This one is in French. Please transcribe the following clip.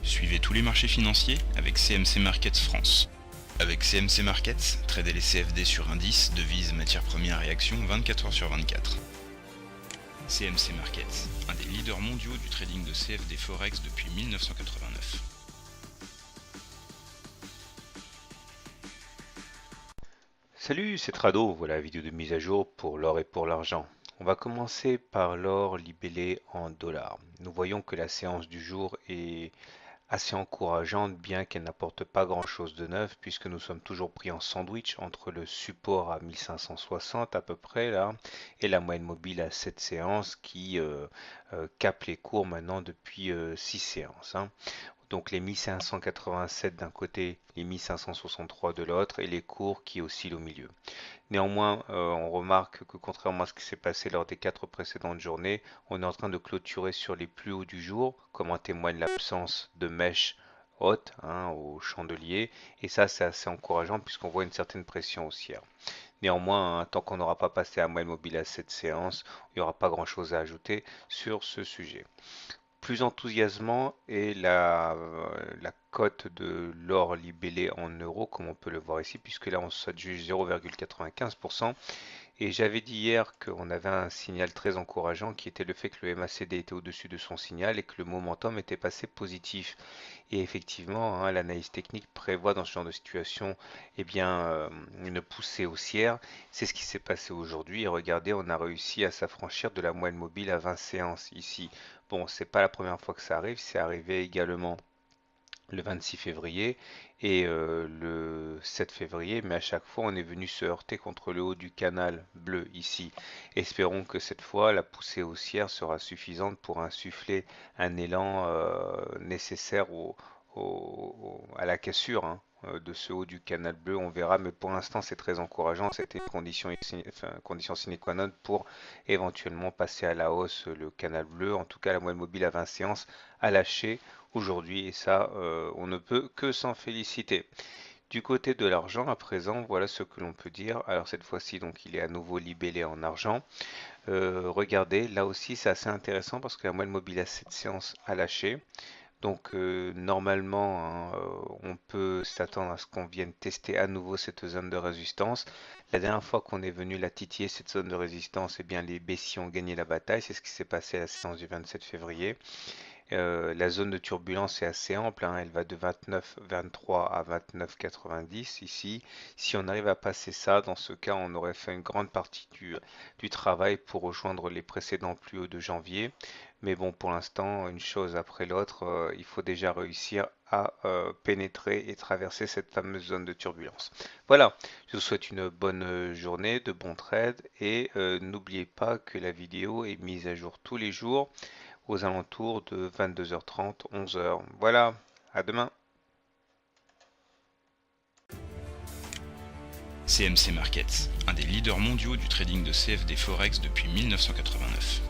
Suivez tous les marchés financiers avec CMC Markets France. Avec CMC Markets, tradez les CFD sur indices, devises, matières premières et actions 24 heures sur 24. CMC Markets, un des leaders mondiaux du trading de CFD Forex depuis 1989. Salut, c'est Trado, voilà la vidéo de mise à jour pour l'or et pour l'argent. On va commencer par l'or libellé en dollars. Nous voyons que la séance du jour est assez encourageante, bien qu'elle n'apporte pas grand-chose de neuf, puisque nous sommes toujours pris en sandwich entre le support à 1560 à peu près là, et la moyenne mobile à 7 séances qui capte les cours maintenant depuis 6 séances. Donc les 1587 d'un côté, les 1563 de l'autre, et les cours qui oscillent au milieu. Néanmoins, on remarque que contrairement à ce qui s'est passé lors des 4 précédentes journées, on est en train de clôturer sur les plus hauts du jour, comme en témoigne l'absence de mèches hautes au chandelier, et ça c'est assez encourageant puisqu'on voit une certaine pression haussière. Néanmoins, tant qu'on n'aura pas passé à moyenne mobile à cette séance, il n'y aura pas grand-chose à ajouter sur ce sujet. Plus enthousiasmant est la cote de l'or libellé en euros, comme on peut le voir ici, puisque là on s'adjuge 0,95%. Et j'avais dit hier qu'on avait un signal très encourageant qui était le fait que le MACD était au-dessus de son signal et que le momentum était passé positif. Et effectivement, l'analyse technique prévoit dans ce genre de situation une poussée haussière. C'est ce qui s'est passé aujourd'hui. Et regardez, on a réussi à s'affranchir de la moyenne mobile à 20 séances ici. Bon, c'est pas la première fois que ça arrive, c'est arrivé également le 26 février et le 7 février, mais à chaque fois on est venu se heurter contre le haut du canal bleu ici. Espérons que cette fois la poussée haussière sera suffisante pour insuffler un élan nécessaire à la cassure de ce haut du canal bleu. On verra, mais pour l'instant c'est très encourageant. C'était une condition sine qua non pour éventuellement passer à la hausse le canal bleu. En tout cas, la moyenne mobile à 20 séances a lâché aujourd'hui et ça, on ne peut que s'en féliciter. Du côté de l'argent, à présent, voilà ce que l'on peut dire. Alors cette fois-ci, donc, il est à nouveau libellé en argent. Regardez, là aussi, c'est assez intéressant parce que la moyenne mobile à cette séance a lâché. Donc normalement, on peut s'attendre à ce qu'on vienne tester à nouveau cette zone de résistance. La dernière fois qu'on est venu la titiller, cette zone de résistance, eh bien les baissiers ont gagné la bataille. C'est ce qui s'est passé à la séance du 27 février. La zone de turbulence est assez ample, elle va de 29,23 à 29,90 ici. Si on arrive à passer ça, dans ce cas, on aurait fait une grande partie du travail pour rejoindre les précédents plus hauts de janvier. Mais bon, pour l'instant, une chose après l'autre, il faut déjà réussir à pénétrer et traverser cette fameuse zone de turbulence. Voilà, je vous souhaite une bonne journée, de bons trades et n'oubliez pas que la vidéo est mise à jour tous les jours aux alentours de 22h30, 11h. Voilà, à demain. CMC Markets, un des leaders mondiaux du trading de CFD Forex depuis 1989.